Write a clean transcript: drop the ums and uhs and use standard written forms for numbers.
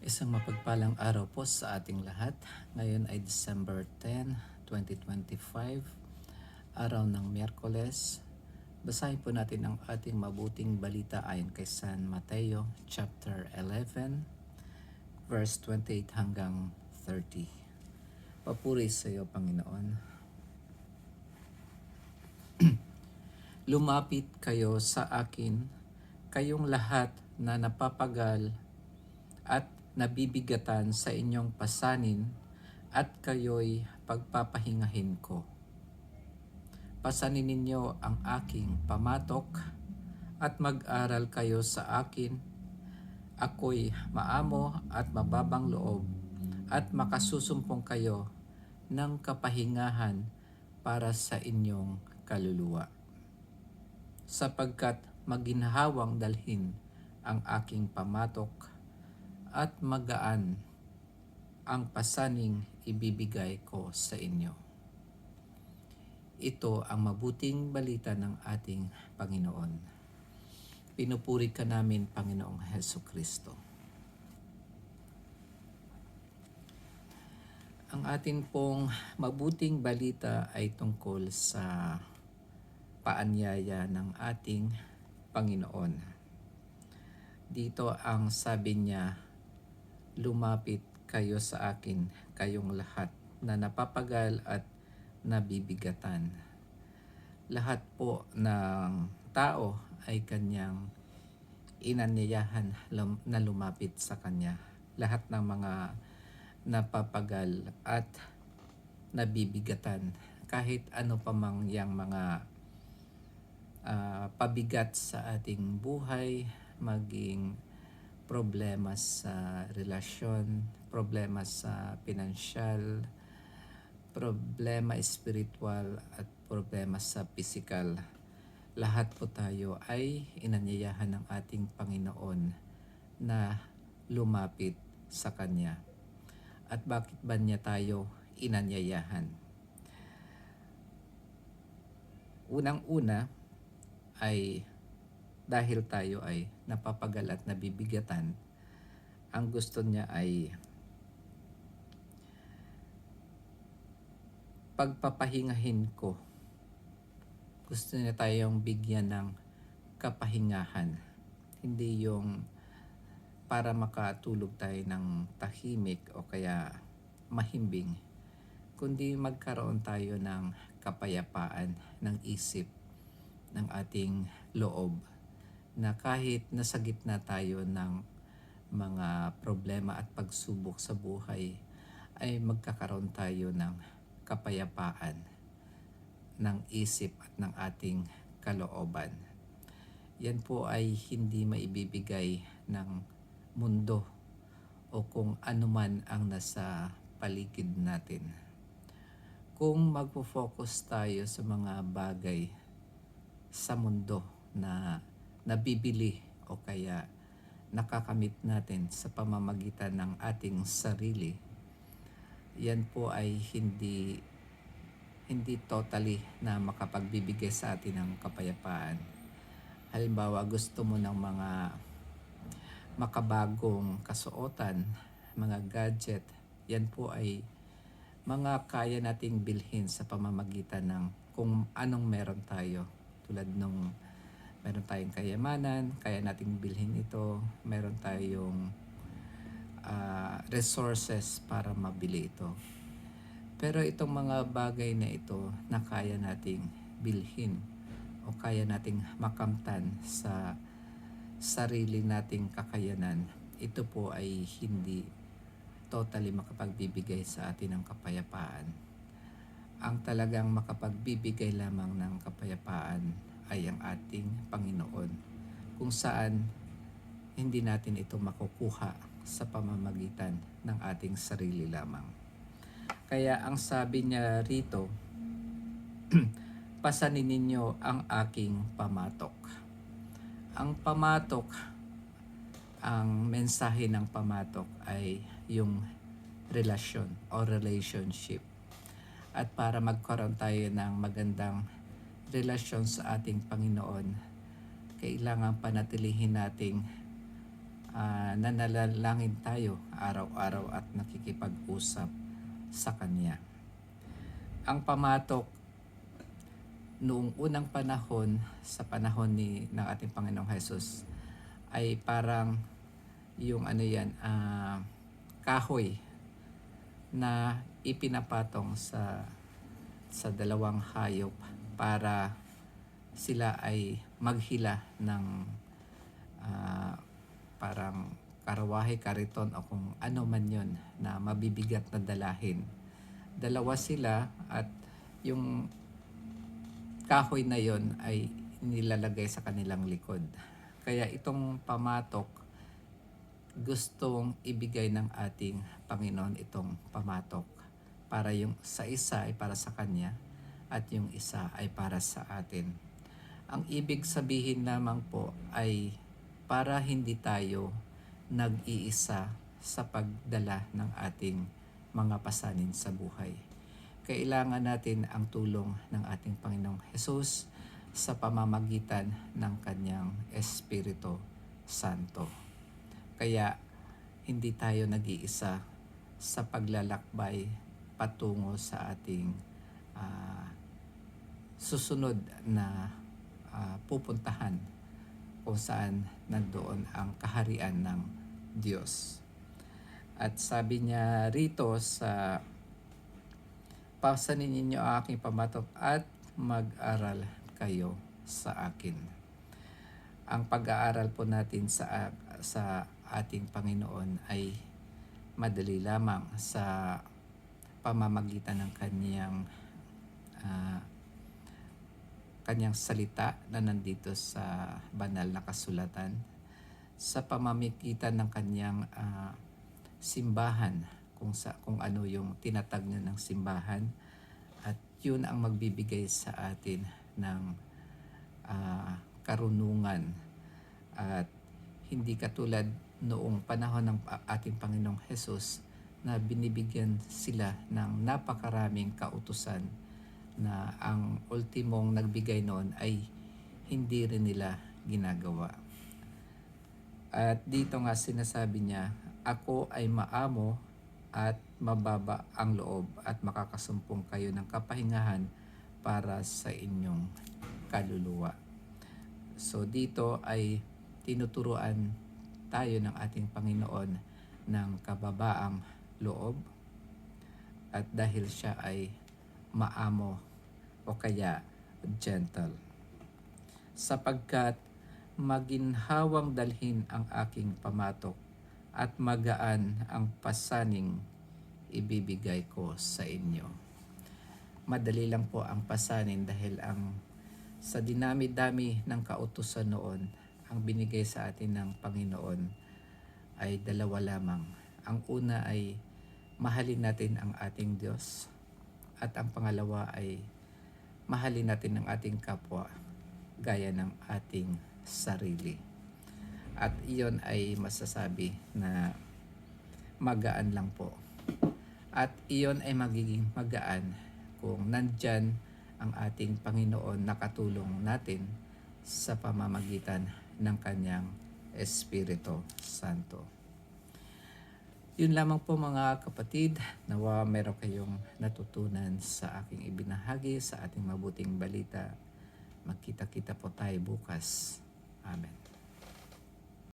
Isang mapagpalang araw po sa ating lahat. Ngayon ay December 10, 2025, araw ng Miyerkules. Basahin po natin ang ating mabuting balita ayon kay San Mateo, chapter 11, verse 28 hanggang 30. Papuri sa iyo, Panginoon. Lumapit kayo sa akin, kayong lahat na napapagal at nabibigatan sa inyong pasanin, at kayo'y pagpapahingahin ko. Pasanin ninyo ang aking pamatok at mag-aral kayo sa akin. Ako'y maamo at mababang loob, at makasusumpong kayo ng kapahingahan para sa inyong kaluluwa. Sapagkat maginhawang dalhin ang aking pamatok at magaan ang pasaning ibibigay ko sa inyo. Ito ang mabuting balita ng ating Panginoon. Pinupuri ka namin, Panginoong Hesukristo. Ang atin pong mabuting balita ay tungkol sa paanyaya ng ating Panginoon. Dito ang sabi niya, lumapit kayo sa akin, kayong lahat na napapagal at nabibigatan. Lahat po ng tao ay kanyang inanyayahan na lumapit sa kanya. Lahat ng mga napapagal at nabibigatan, kahit ano pa mang yang mga pabigat sa ating buhay, maging problema sa relasyon, problema sa pinansyal, problema espiritual at problema sa pisikal. Lahat po tayo ay inanyayahan ng ating Panginoon na lumapit sa Kanya. At bakit ba niya tayo inanyayahan? Unang-una ay dahil tayo ay napapagal at nabibigatan, ang gusto niya ay pagpapahingahin ko. Gusto niya tayong bigyan ng kapahingahan. Hindi yung para makatulog tayo ng tahimik o kaya mahimbing, kundi magkaroon tayo ng kapayapaan ng isip, ng ating loob, na kahit nasa gitna tayo ng mga problema at pagsubok sa buhay, ay magkakaroon tayo ng kapayapaan ng isip at ng ating kalooban. Yan po ay hindi maibibigay ng mundo o kung anuman ang nasa paligid natin. Kung magpo-focus tayo sa mga bagay sa mundo na nabibili o kaya nakakamit natin sa pamamagitan ng ating sarili, yan po ay hindi totally na makapagbibigay sa atin ng kapayapaan. Halimbawa, gusto mo ng mga makabagong kasuotan, mga gadget, yan po ay mga kaya nating bilhin sa pamamagitan ng kung anong meron tayo. Tulad nung meron tayong kayamanan, kaya nating bilhin ito. Meron tayong resources para mabili ito. Pero itong mga bagay na ito na kaya nating bilhin o kaya nating makamtan sa sarili nating kakayanan, ito po ay hindi totally makapagbibigay sa atin ng kapayapaan. Ang talagang makapagbibigay lamang ng kapayapaan ay ang ating Panginoon, kung saan hindi natin ito makukuha sa pamamagitan ng ating sarili lamang. Kaya ang sabi niya rito, pasanin ninyo ang aking pamatok. Ang pamatok, ang mensahe ng pamatok ay yung relasyon o relationship. At para magkaroon tayo ng magandang relasyon sa ating Panginoon, kailangan panatilihin nating nananalangin tayo araw-araw at nakikipag-usap sa Kanya. Ang pamatok noong unang panahon, sa panahon ng ating Panginoong Hesus, ay parang yung kahoy na ipinapatong sa dalawang hayop para sila ay maghila ng parang karawahe, kariton o kung ano man yon na mabibigat na dalahin. Dalawa sila at yung kahoy na yon ay nilalagay sa kanilang likod. Kaya itong pamatok, gustong ibigay ng ating Panginoon itong pamatok para yung sa isa ay para sa Kanya at yung isa ay para sa atin. Ang ibig sabihin lamang po ay para hindi tayo nag-iisa sa pagdala ng ating mga pasanin sa buhay. Kailangan natin ang tulong ng ating Panginoong Hesus sa pamamagitan ng Kanyang Espiritu Santo. Kaya hindi tayo nag-iisa sa paglalakbay patungo sa ating susunod na pupuntahan kung saan nandoon ang kaharian ng Diyos. At sabi niya rito sa pasanin ninyo ang aking pamatok at mag-aral kayo sa akin. Ang pag-aaral po natin sa ating Panginoon ay madali lamang sa pamamagitan ng kanyang salita na nandito sa banal na kasulatan, sa pamamagitan ng kanyang simbahan, kung ano yung tinatag niya ng simbahan, at yun ang magbibigay sa atin ng karunungan. At hindi katulad noong panahon ng ating Panginoong Hesus na binibigyan sila ng napakaraming kautusan na ang ultimong nagbigay noon ay hindi rin nila ginagawa. At dito nga sinasabi niya, ako ay maamo at mababa ang loob at makakasumpong kayo ng kapahingahan para sa inyong kaluluwa. So dito ay tinuturuan tayo ng ating Panginoon ng kababaang loob, at dahil siya ay maamo o kaya gentle, sapagkat maginhawang dalhin ang aking pamatok at magaan ang pasaning ibibigay ko sa inyo. Madali lang po ang pasanin dahil sa dinami-dami ng kautusan noon, ang binigay sa atin ng Panginoon ay dalawa lamang. Ang una ay mahalin natin ang ating Diyos, at ang pangalawa ay mahalin natin ang ating kapwa gaya ng ating sarili. At iyon ay masasabi na magaan lang po. At iyon ay magiging magaan kung nandyan ang ating Panginoon nakatulong natin sa pamamagitan ng Kanyang Espiritu Santo. Yun lamang po mga kapatid, nawa meron kayong natutunan sa aking ibinahagi sa ating mabuting balita. Magkita-kita po tayo bukas. Amen.